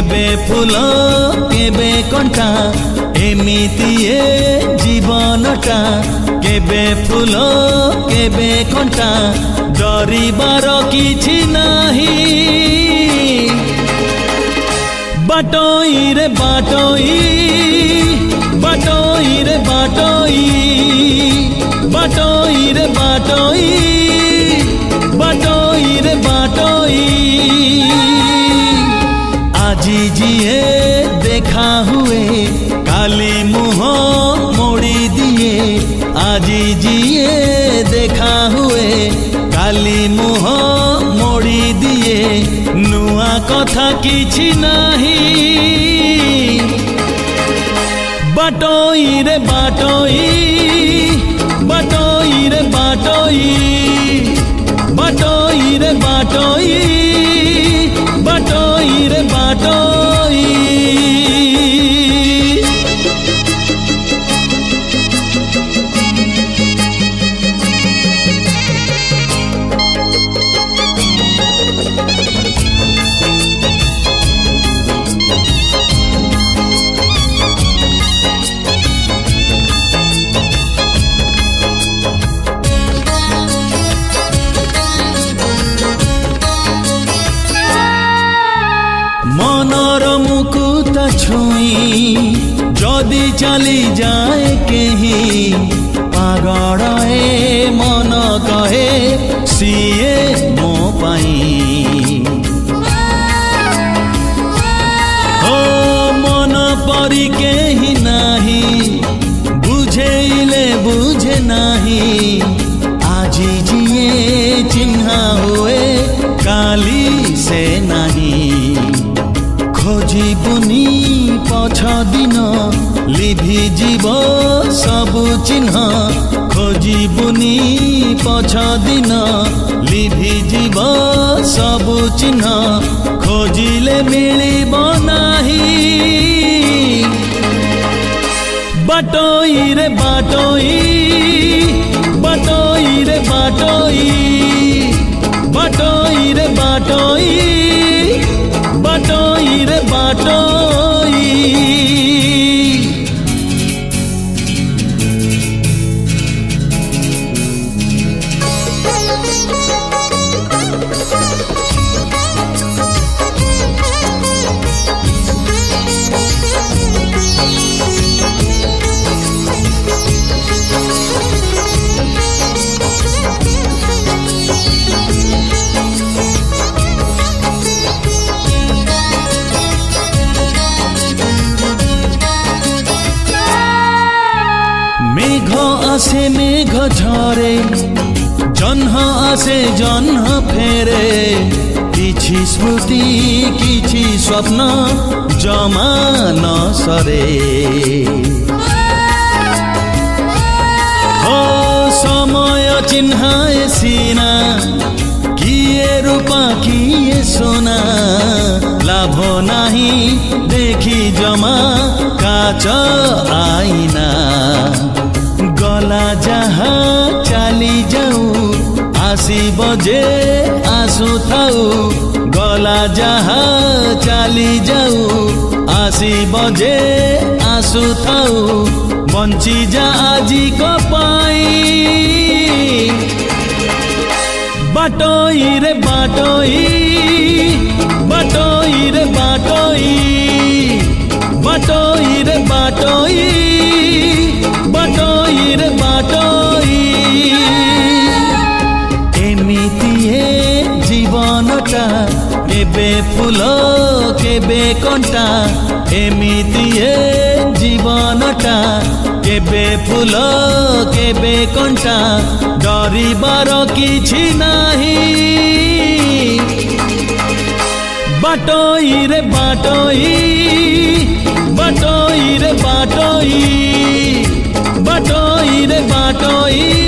केबे फूल केबे कंटा एमिति ए जीवनटा केबे फूल केबे कंटा डरिबार किछि नाही बाटोई रे बाटोई बाटोई रे बाटोई बाटोई रे बाटोई बाटोई रे बाटोई आजी जिए देखा हुए काली मुँह मोड़ी दिए आजी जिए देखा हुए काली मुँह मोड़ी दिए नुआ कथा किछि नाही बाटोई रे बाटोई बाटोई रे बाटोई बाटोई रे बाटोई बाटोई रे बाटोई मनर मुकुता छुई जदि चली जाए केही पागल ए मन कहे सीए मो पाई ओ मन परी केही नाही बुझेइले बुझे नाही आजी जिए चिन्हा हुए काली से नाही खोजिबुनी पछ दिन लिभि जीव सबु चिन्ह खोजिबुनी पछ दिन लिभि जीव सबु चिन्ह खोजिले मिलिब नाही बाटोई रे बाटोई बाटोई रे बाटोई बाटोई रे बाटोई बाटोई रे बाटोई मेघ आसे मेघ झरे जन्ह आसे जन्ह फेरे किछि स्मृति किछि स्वप्न जमा न सरे हो समय चिन्हाए सीना किए रूपा किए सोना लाभ नाही देखी जमा काच आईना गला जहा चली जाऊ आसीब जे आसु थाऊ गला जहा चली जाऊ आसीब जे आसु थाऊ बंची जा आजी को पाई बाटोई रे बाटोई बाटोई रे बाटोई बाटोई रे बाटोई बाटोई रे बाटोई एमिति ए जीवनटा केबे फूल केबे कंटा एमिति ए जीवनटा केबे फूल केबे कंटा डरिबार किछि नाही बाटोई रे बाटोई बाटोई रे बाटोई बाटोई रे बाटोई